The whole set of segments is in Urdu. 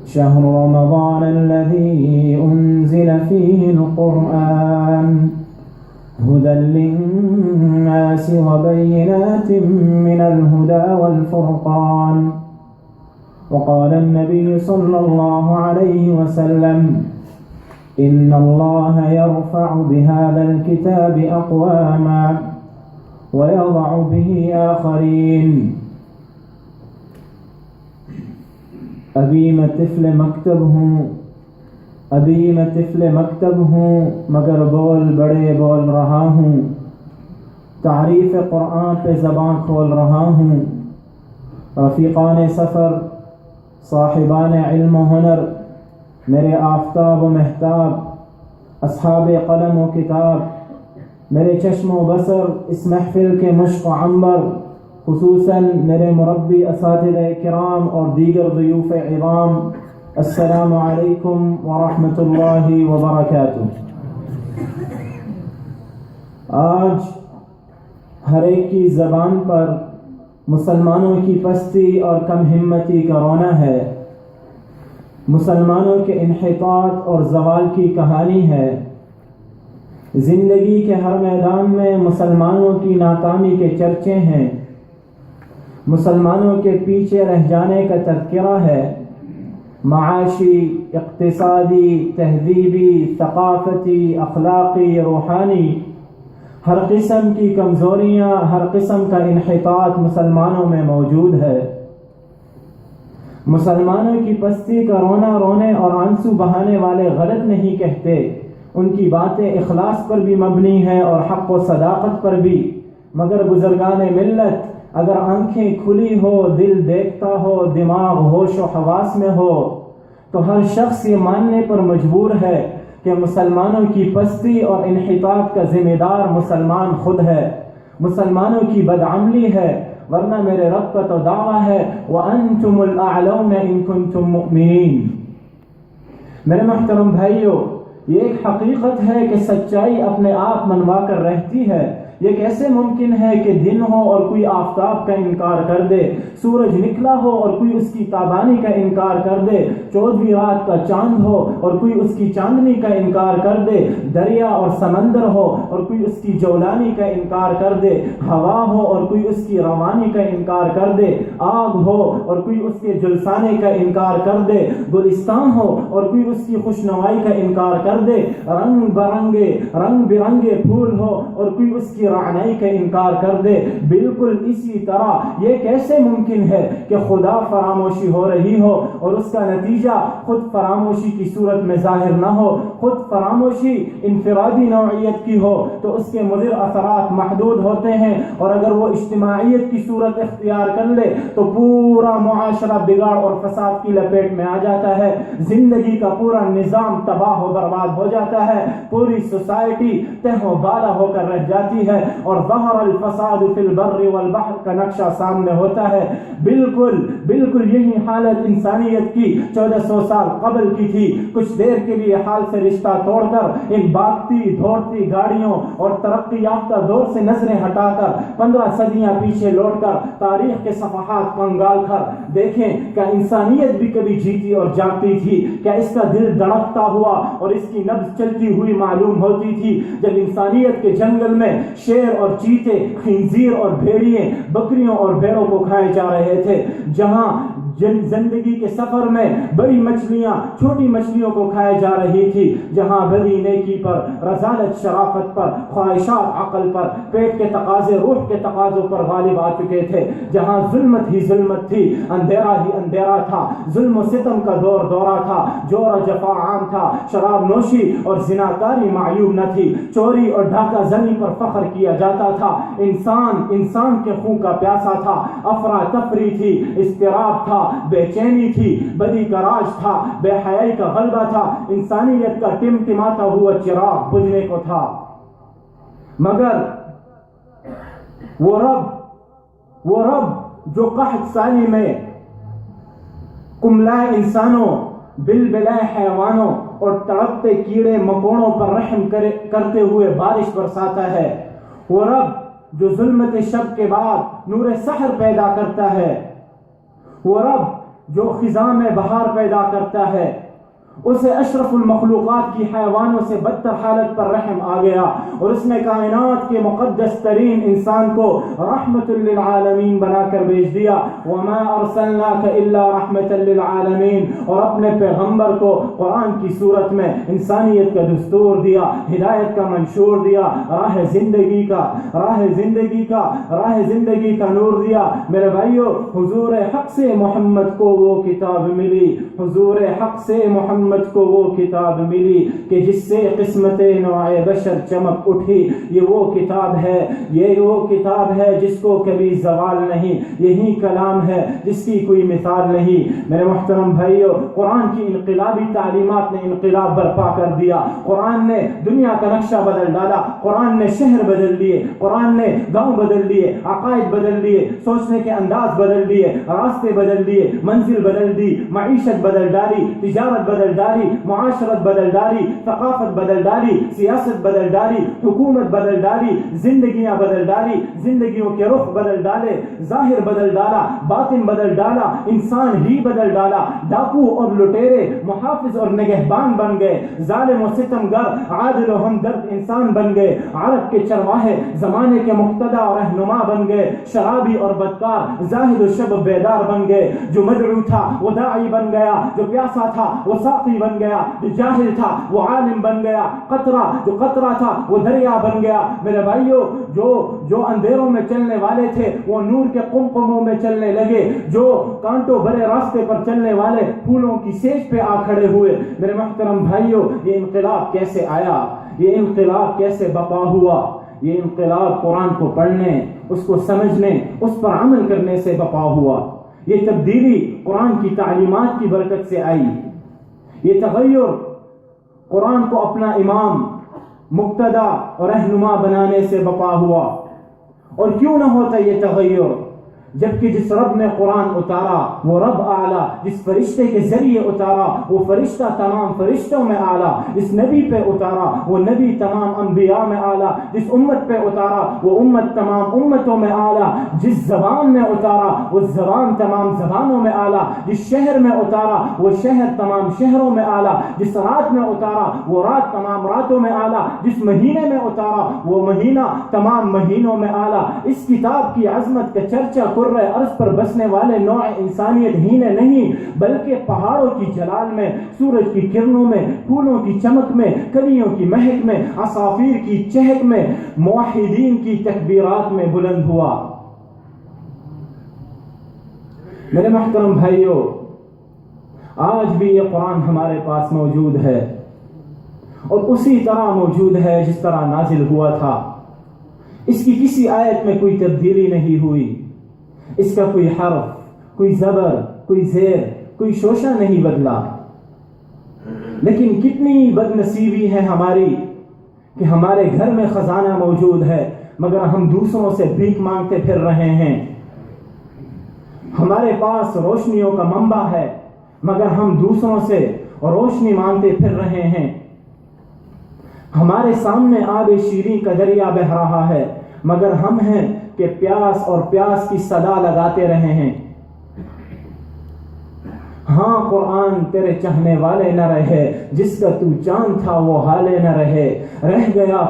شهر رمضان الذي أنزل فيه القرآن هدى للناس وبينات من الهدى والفرقان. وقال النبي صلى الله عليه وسلم: إن الله يرفع بهذا الكتاب أقواما ويضع به آخرين. ابھی میں طفل مکتب ہوں مگر بول بڑے بول رہا ہوں. تعریف قرآن پہ زبان کھول رہا ہوں. رفیقان سفر، صاحبان علم و ہنر، میرے آفتاب و مہتاب، اصحاب قلم و کتاب، میرے چشم و بصر اس محفل کے مشق و عنبر، خصوصاً میرے مربی اساتذہ کرام اور دیگر ضیوف عظام، السلام علیکم ورحمۃ اللہ وبرکاتہ. آج ہر ایک کی زبان پر مسلمانوں کی پستی اور کم ہمتی کا رونا ہے، مسلمانوں کے انحطاط اور زوال کی کہانی ہے. زندگی کے ہر میدان میں مسلمانوں کی ناکامی کے چرچے ہیں، مسلمانوں کے پیچھے رہ جانے کا تذکرہ ہے. معاشی، اقتصادی، تہذیبی، ثقافتی، اخلاقی، روحانی ہر قسم کی کمزوریاں، ہر قسم کا انحطاط مسلمانوں میں موجود ہے. مسلمانوں کی پستی کا رونا رونے اور آنسو بہانے والے غلط نہیں کہتے، ان کی باتیں اخلاص پر بھی مبنی ہیں اور حق و صداقت پر بھی. مگر بزرگان ملت اگر آنکھیں کھلی ہو، دل دیکھتا ہو، دماغ ہوش و حواس میں ہو تو ہر شخص یہ ماننے پر مجبور ہے کہ مسلمانوں کی پستی اور انحطاط کا ذمہ دار مسلمان خود ہے، مسلمانوں کی بدعملی ہے. ورنہ میرے رب کا تو دعویٰ ہے وَأَنْتُمُ الْأَعْلَوْنَ إِن كُنتُم مُؤْمِنِينَ. میرے محترم بھائیو، یہ ایک حقیقت ہے کہ سچائی اپنے آپ منوا کر رہتی ہے. یہ کیسے ممکن ہے کہ دن ہو اور کوئی آفتاب کا انکار کر دے، سورج نکلا ہو اور کوئی اس کی تابانی کا انکار کر دے، 14ویں رات کا چاند ہو اور کوئی اس کی چاندنی کا انکار کر دے، دریا اور سمندر ہو اور کوئی اس کی جولانی کا انکار کر دے، ہوا ہو اور کوئی اس کی روانی کا انکار کر دے، آگ ہو اور کوئی اس کے جلسانے کا انکار کر دے، گلستان ہو اور کوئی اس کی خوشنوائی کا انکار کر دے، رنگ برنگے پھول ہو اور کوئی اس کی رعنائی کا انکار کر دے. بالکل اسی طرح یہ کیسے ممکن ہے کہ خدا فراموشی ہو رہی ہو اور اس کا نتیجہ خود فراموشی کی صورت میں ظاہر نہ ہو؟ خود فراموشی انفرادی نوعیت کی ہو تو اس کے مضر اثرات محدود ہوتے ہیں، اور اگر وہ اجتماعیت کی صورت اختیار کر لے تو پورا معاشرہ بگاڑ اور فساد کی لپیٹ میں آ جاتا ہے، زندگی کا پورا نظام تباہ و برباد ہو جاتا ہے، پوری سوسائٹی تہ و بالہ ہو کر رہ جاتی ہے اور ظہر الفساد فی البر والبحر کا نقشہ سامنے ہوتا ہے. بالکل یہی حالت انسانیت کی 1400 سال قبل کی تھی. کچھ دیر کے لیے حال سے رشتہ توڑ کر ان بھاگتی دوڑتی گاڑیوں اور ترقی یافتہ دور سے نظریں ہٹا کر 15 صدیاں پیچھے لوٹ کر تاریخ کے صفحات کو انگال کر دیکھیں کہ انسانیت بھی کبھی جیتی اور جاگتی تھی. کیا اس کا دل دھڑکتا ہوا اور اس کی نبض چلتی ہوئی معلوم ہوتی تھی جب انسانیت کے جنگل میں شیر اور چیتے، خنزیر اور بھیڑیے، بکریوں اور بھیڑوں کو کھائے جا رہے تھے، جہاں زندگی کے سفر میں بڑی مچھلیاں چھوٹی مچھلیوں کو کھائے جا رہی تھی، جہاں بدی نیکی پر، رذالت شرافت پر، خواہشات عقل پر، پیٹ کے تقاضے روح کے تقاضوں پر غالب آ چکے تھے، جہاں ظلمت ہی ظلمت تھی، اندھیرا ہی اندھیرا تھا، ظلم و ستم کا دورہ تھا، جور و جفا عام تھا، شراب نوشی اور زناکاری معیوب نہ تھی، چوری اور ڈھاکہ زنی پر فخر کیا جاتا تھا، انسان کے خون کا پیاسا تھا، افراتفری تھی، اضطراب تھا، بے چینی تھی، بدی کا راج تھا، بے حیائی کا غلبہ تھا، انسانیت کا ٹمٹماتا ہوا چراغ بجھنے کو تھا. مگر وہ رب جو قحط سالی میں کملائے انسانوں، بلبلائے حیوانوں اور تڑپتے کیڑے مکوڑوں پر رحم کرتے ہوئے بارش برساتا ہے، وہ رب جو ظلمت شب کے بعد نور سحر پیدا کرتا ہے، وہ رب جو خزاں میں بہار پیدا کرتا ہے، اسے اشرف المخلوقات کی حیوانوں سے بدتر حالت پر رحم آ گیا، اور اس نے کائنات کے مقدس ترین انسان کو رحمت للعالمین بنا کر بھیج دیا۔ وما ارسلناک الا رحمت للعالمین، اور اپنے پیغمبر کو قرآن کی صورت میں انسانیت کا دستور دیا، ہدایت کا منشور دیا، راہ زندگی کا نور دیا۔ میرے بھائیو، حضور حق سے محمد کو وہ کتاب ملی، حضور حق سے محمد کو وہ کتاب ملی کہ جس سے قسمت نوع بشر چمک اٹھی۔ یہ وہ کتاب ہے جس کو کبھی زوال نہیں، یہی کلام ہے جس کی کوئی مثال نہیں۔ میرے محترم بھائیو، قرآن کی انقلابی تعلیمات نے انقلاب برپا کر دیا۔ قرآن نے دنیا کا نقشہ بدل ڈالا، قرآن نے شہر بدل دیے، قرآن نے گاؤں بدل دیے، عقائد بدل دیے، سوچنے کے انداز بدل دیے، راستے بدل دیے، منزل بدل دی، معیشت بدل ڈالی، تجارت بدل ڈالی، معاشرت بدل ڈالی، ثقافت بدل ڈالی، سیاست بدل ڈالی، حکومت بدل ڈالی، زندگیاں بدل ڈالی، زندگیوں کے رخ بدل ڈالے، ظاہر بدل ڈالا، باطن بدل ڈالا، انسان ہی بدل ڈالا۔ ڈاکو اور لٹیرے محافظ اور نگہبان بن گئے، ظالم و ستمگر عادل و ہمدرد انسان بن گئے، عرب کے چرواہے زمانے کے مقتدا اور رہنما بن گئے، شرابی اور بدکار زاہد و شب بیدار بن گئے، جو مدعو تھا وہ داعی بن گیا، جو پیاسا تھا وہ ساقی بن گیا، جو جاہل تھا وہ عالم بن گیا، جو قطرہ تھا وہ دریا بن گیا۔ میرے بھائیو، جو اندھیروں میں چلنے والے تھے وہ نور کے قمقموں میں چلنے لگے، جو کانٹوں بھرے راستے پر چلنے والے پھولوں کی سیج پہ آ کھڑے ہوئے۔ میرے محترم بھائیو، یہ انقلاب کیسے آیا؟ یہ انقلاب کیسے بپا ہوا؟ یہ انقلاب قرآن کو پڑھنے، اس کو سمجھنے، اس پر عمل کرنے سے بپا ہوا۔ یہ تبدیلی قرآن کی تعلیمات کی برکت سے آئی۔ یہ تغیر قرآن کو اپنا امام، مقتدا اور رہنما بنانے سے بپا ہوا۔ اور کیوں نہ ہوتا یہ تغیر، جبکہ جس رب نے قرآن اتارا وہ رب اعلیٰ، جس فرشتے کے ذریعے اتارا وہ فرشتہ تمام فرشتوں میں اعلیٰ، جس نبی پہ اتارا وہ نبی تمام انبیاء میں اعلیٰ، جس امت پہ اتارا وہ امت تمام امتوں میں اعلیٰ، جس زبان میں اتارا وہ زبان تمام زبانوں میں اعلیٰ، جس شہر میں اتارا وہ شہر تمام شہروں میں اعلیٰ، جس رات میں اتارا وہ رات تمام راتوں میں اعلیٰ، جس مہینے میں اتارا وہ مہینہ تمام مہینوں میں اعلیٰ۔ اس کتاب کی عظمت کا چرچا عرض پر بسنے والے نوع انسانیت ہی نے نہیں، بلکہ پہاڑوں کی جلال میں، سورج کی کرنوں میں، پھولوں کی چمک میں، کلیوں کی مہک میں، عصافیر کی چہک میں، موحدین کی تکبیرات میں بلند ہوا۔ میرے محترم بھائیو، آج بھی یہ قرآن ہمارے پاس موجود ہے، اور اسی طرح موجود ہے جس طرح نازل ہوا تھا۔ اس کی کسی آیت میں کوئی تبدیلی نہیں ہوئی، اس کا کوئی حرف، کوئی زبر، کوئی زیر، کوئی شوشہ نہیں بدلا۔ لیکن کتنی بد نصیبی ہے ہماری کہ ہمارے گھر میں خزانہ موجود ہے مگر ہم دوسروں سے بھیک مانگتے پھر رہے ہیں۔ ہمارے پاس روشنیوں کا منبع ہے مگر ہم دوسروں سے روشنی مانگتے پھر رہے ہیں۔ ہمارے سامنے آب شیریں کا دریا بہہ رہا ہے مگر ہم ہیں کہ پیاس اور پیاس کی صدا لگاتے رہے ہیں۔ ہاں قرآن تیرے چاہنے والے نہ رہے، جس کا تو چاند تھا وہ حالے نہ رہے، رہ گیا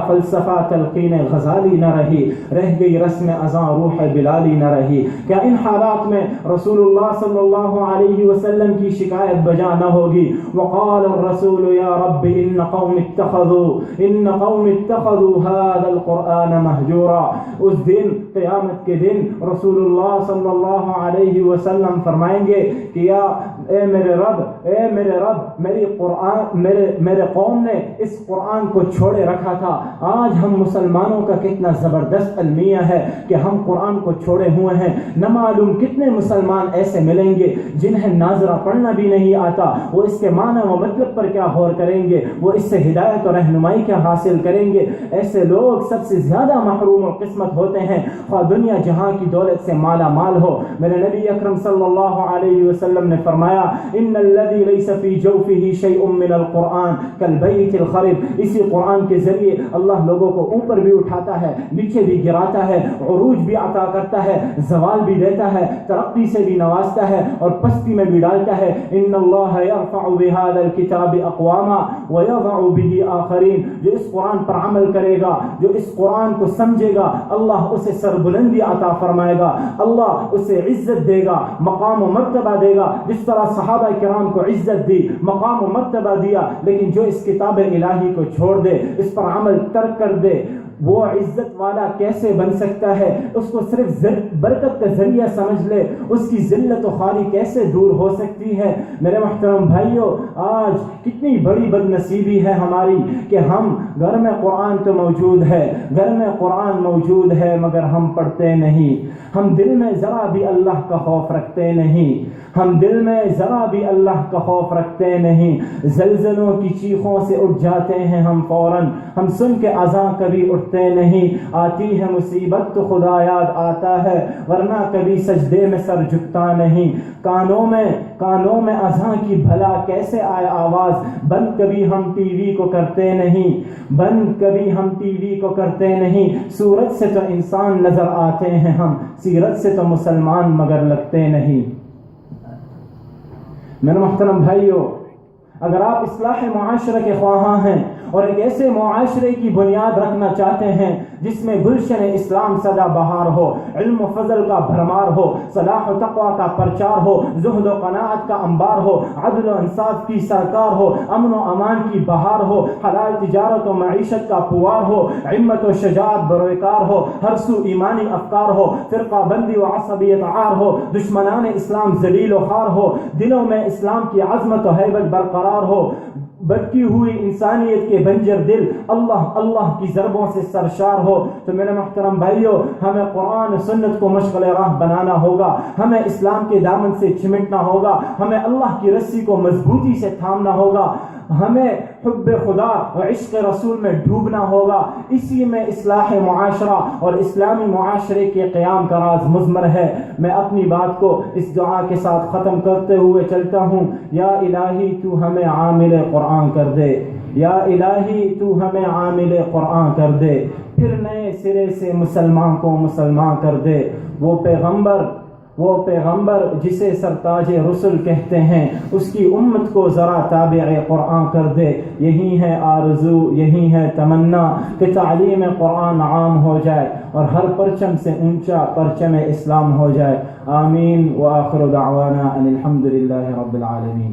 فلسفہ تلقین غزالی نہ رہی، رہ گئی رسم اذاں روح بلالی نہ رہی۔ کیا ان حالات میں رسول اللہ صلی اللہ علیہ وسلم کی شکایت بجا نہ ہوگی؟ وقال الرسول یا رب ان قوم اتخذوا هذا القرآن مہجورا۔ اس دن، قیامت کے دن، رسول اللہ صلی اللہ علیہ وسلم فرمائیں گے کہ یا اے میرے رب، میرے قوم نے اس قرآن کو چھوڑے رکھا تھا۔ آج ہم مسلمانوں کا کتنا زبردست المیہ ہے کہ ہم قرآن کو چھوڑے ہوئے ہیں۔ نہ معلوم کتنے مسلمان ایسے ملیں گے جنہیں ناظرہ پڑھنا بھی نہیں آتا، وہ اس کے معنی و مطلب پر کیا غور کریں گے، وہ اس سے ہدایت و رہنمائی کیا حاصل کریں گے۔ ایسے لوگ سب سے زیادہ محروم و قسمت ہوتے ہیں۔ خواہ دنیا جہاں کی دولت سے مالا مال ہو۔ میرے نبی اکرم صلی اللہ علیہ وسلم نے فرمایا ان الذی لیس فی جوفہ شیء من القرآن کالبیت الخرب، اسی قرآن کے ذریعے اللہ لوگوں کو اوپر بھی اٹھاتا ہے، نیچے بھی گراتا ہے، عروج بھی عطا کرتا ہے، زوال بھی دیتا ہے، ترقی سے بھی نوازتا ہے اور پستی میں بھی ڈالتا ہے۔ ان اللہ یرفع بهذا الكتاب اقواما ويضع به آخرین، جو اس قرآن پر عمل کرے گا، جو اس قرآن کو سمجھے گا، اللہ اسے سربلندی عطا فرمائے گا، اللہ اسے عزت دے گا، مقام و مرتبہ دے گا، جس طرح صحابہ کرام کو عزت دی، مقام و مرتبہ دیا۔ لیکن جو اس کتاب الہی کو چھوڑ دے، اس پر عمل ترک کر دے، وہ عزت والا کیسے بن سکتا ہے؟ اس کو صرف برکت کا ذریعہ سمجھ لے، اس کی ذلت و خواری کیسے دور ہو سکتی ہے؟ میرے محترم بھائیوں، آج کتنی بڑی بد نصیبی ہے ہماری کہ ہم گھر میں قرآن تو موجود ہے، گھر میں قرآن موجود ہے، مگر ہم پڑھتے نہیں، ہم دل میں ذرا بھی اللہ کا خوف رکھتے نہیں، ہم دل میں ذرا بھی اللہ کا خوف رکھتے نہیں۔ زلزلوں کی چیخوں سے اٹھ جاتے ہیں ہم فوراً، ہم سن کے اذاں کبھی اٹھتے نہیں، آتی ہے مصیبت تو خدا یاد آتا ہے، ورنہ کبھی سجدے میں سر جھکتا نہیں۔ کانوں میں اذاں کی بھلا کیسے آئے آواز، بند کبھی ہم ٹی وی کو کرتے نہیں، بند کبھی ہم ٹی وی کو کرتے نہیں۔ صورت سے تو انسان نظر آتے ہیں ہم، سیرت سے تو مسلمان مگر لگتے نہیں۔ میرے محترم بھائیوں، اگر آپ اصلاح معاشرہ کے خواہاں ہیں اور ایک ایسے معاشرے کی بنیاد رکھنا چاہتے ہیں جس میں گلشن اسلام سدا بہار ہو، علم و فضل کا بھرمار ہو، صلاح و تقوی کا پرچار ہو، زہد و قناعت کا انبار ہو، عدل و انصاف کی سرکار ہو، امن و امان کی بہار ہو، حلال تجارت و معیشت کا پوار ہو، ہمت و شجاعت بروکار ہو، ہر سو ایمانی افکار ہو، فرقہ بندی و عصبیت عار ہو، دشمنان اسلام ذلیل و خوار ہو، دلوں میں اسلام کی عظمت و ہیبت برقرار ہو، بٹکی ہوئی انسانیت کے بنجر دل اللہ اللہ کی ضربوں سے سرشار ہو۔ تو میرے محترم بھائیوں، ہمیں قرآن و سنت کو مشغل راہ بنانا ہوگا، ہمیں اسلام کے دامن سے چمٹنا ہوگا، ہمیں اللہ کی رسی کو مضبوطی سے تھامنا ہوگا، ہمیں حب خدا و عشق رسول میں ڈوبنا ہوگا۔ اسی میں اصلاح معاشرہ اور اسلامی معاشرے کے قیام کا راز مضمر ہے۔ میں اپنی بات کو اس دعا کے ساتھ ختم کرتے ہوئے چلتا ہوں، یا الہی تو ہمیں عامل قرآن کر دے، یا الہی تو ہمیں عامل قرآن کر دے، پھر نئے سرے سے مسلمان کو مسلمان کر دے۔ وہ پیغمبر جسے سرتاج رسل کہتے ہیں، اس کی امت کو ذرا تابع قرآن کر دے۔ یہی ہے آرزو، یہی ہے تمنا کہ تعلیم قرآن عام ہو جائے اور ہر پرچم سے اونچا پرچم اسلام ہو جائے۔ آمین وآخر دعوانا ان الحمد للہ رب العالمین۔